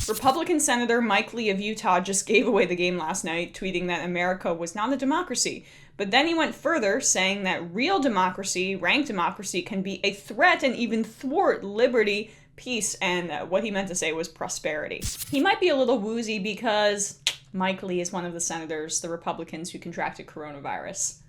Republican Senator Mike Lee of Utah just gave away the game last night, tweeting that America was not a democracy. But then he went further, saying that real democracy, rank democracy, can be a threat and even thwart liberty, peace, and what he meant to say was prosperity. He might be a little woozy because Mike Lee is one of the senators, the Republicans who contracted coronavirus.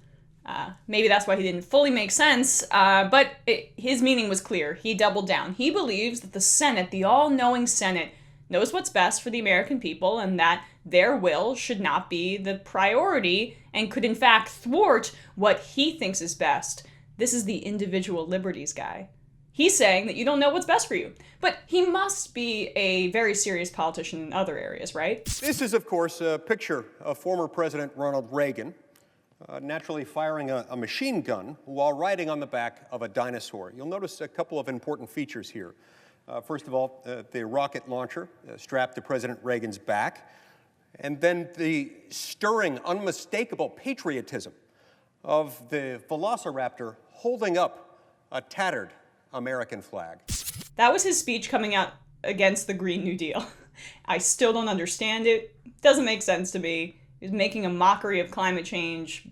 Maybe that's why he didn't fully make sense, but his meaning was clear. He doubled down. He believes that the Senate, the all-knowing Senate, knows what's best for the American people and that their will should not be the priority and could in fact thwart what he thinks is best. This is the individual liberties guy. He's saying that you don't know what's best for you. But he must be a very serious politician in other areas, right? This is, of course, a picture of former President Ronald Reagan naturally firing a machine gun while riding on the back of a dinosaur. You'll notice a couple of important features here. First of all, the rocket launcher strapped to President Reagan's back, and then the stirring, unmistakable patriotism of the velociraptor holding up a tattered American flag. That was his speech coming out against the Green New Deal. I still don't understand it. Doesn't make sense to me. He's making a mockery of climate change,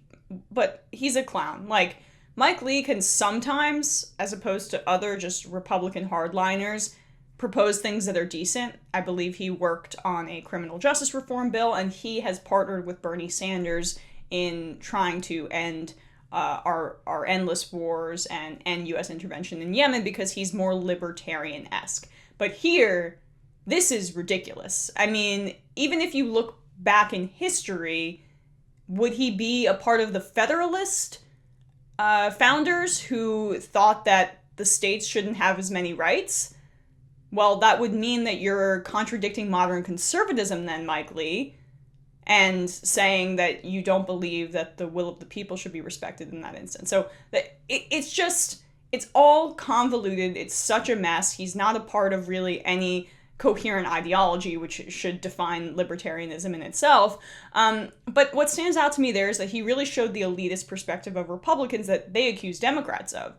but he's a clown. Like, Mike Lee can sometimes, as opposed to other just Republican hardliners, propose things that are decent. I believe he worked on a criminal justice reform bill, and he has partnered with Bernie Sanders in trying to end our endless wars and end U.S. intervention in Yemen because he's more libertarian-esque. But here, this is ridiculous. I mean, even if you look back in history, would he be a part of the Federalist founders who thought that the states shouldn't have as many rights? Well, that would mean that you're contradicting modern conservatism then, Mike Lee, and saying that you don't believe that the will of the people should be respected in that instance. So it's all convoluted. It's such a mess. He's not a part of really any coherent ideology, which should define libertarianism in itself. But what stands out to me there is that he really showed the elitist perspective of Republicans that they accuse Democrats of.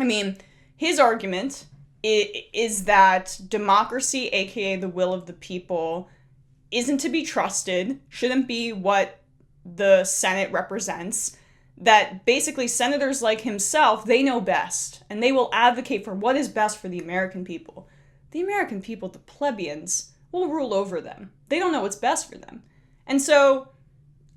I mean, his argument is that democracy, aka the will of the people, isn't to be trusted, shouldn't be what the Senate represents, that basically senators like himself, they know best, and they will advocate for what is best for the American people. The American people, the plebeians, will rule over them. They don't know what's best for them. And so,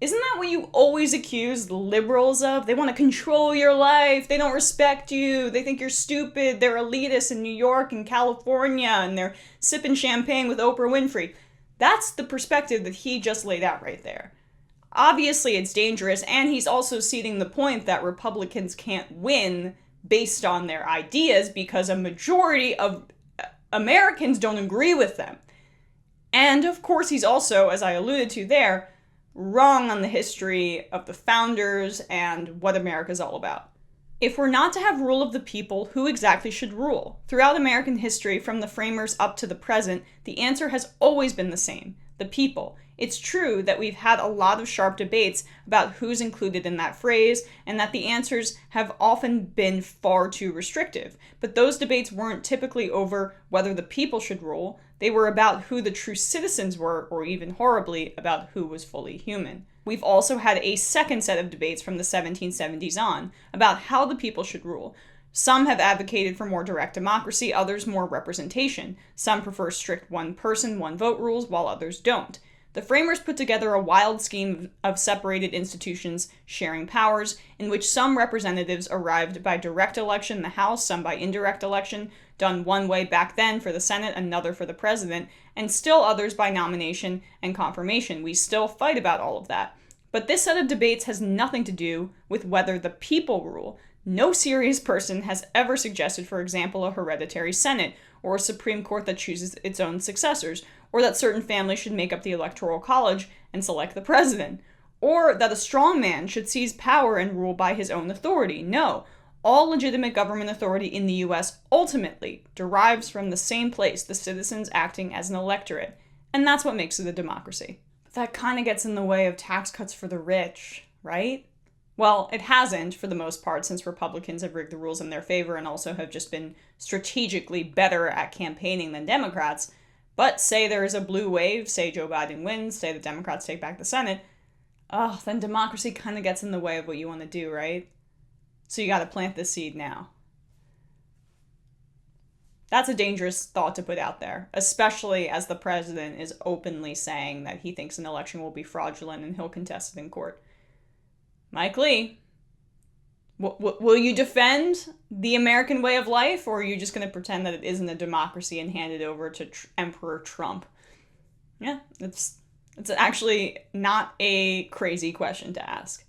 isn't that what you always accuse the liberals of? They want to control your life. They don't respect you. They think you're stupid. They're elitists in New York and California, and they're sipping champagne with Oprah Winfrey. That's the perspective that he just laid out right there. Obviously, it's dangerous, and he's also ceding the point that Republicans can't win based on their ideas because a majority of Americans don't agree with them. And of course, he's also, as I alluded to there, wrong on the history of the founders and what America's all about. If we're not to have rule of the people, who exactly should rule? Throughout American history, from the framers up to the present, the answer has always been the same: the people. It's true that we've had a lot of sharp debates about who's included in that phrase, and that the answers have often been far too restrictive. But those debates weren't typically over whether the people should rule. They were about who the true citizens were, or even horribly, about who was fully human. We've also had a second set of debates from the 1770s on about how the people should rule. Some have advocated for more direct democracy, others more representation. Some prefer strict one person, one vote rules, while others don't. The framers put together a wild scheme of separated institutions sharing powers, in which some representatives arrived by direct election in the House, some by indirect election, done one way back then for the Senate, another for the president, and still others by nomination and confirmation. We still fight about all of that. But this set of debates has nothing to do with whether the people rule. No serious person has ever suggested, for example, a hereditary Senate, or a Supreme Court that chooses its own successors, or that certain families should make up the Electoral College and select the president, or that a strong man should seize power and rule by his own authority. No, all legitimate government authority in the U.S. ultimately derives from the same place, the citizens acting as an electorate, and that's what makes it a democracy. But that kind of gets in the way of tax cuts for the rich, right? Well, it hasn't, for the most part, since Republicans have rigged the rules in their favor and also have just been strategically better at campaigning than Democrats. But say there is a blue wave, say Joe Biden wins, say the Democrats take back the Senate, then democracy kind of gets in the way of what you want to do, right? So you got to plant the seed now. That's a dangerous thought to put out there, especially as the president is openly saying that he thinks an election will be fraudulent and he'll contest it in court. Mike Lee, will you defend the American way of life, or are you just going to pretend that it isn't a democracy and hand it over to Emperor Trump? Yeah, it's actually not a crazy question to ask.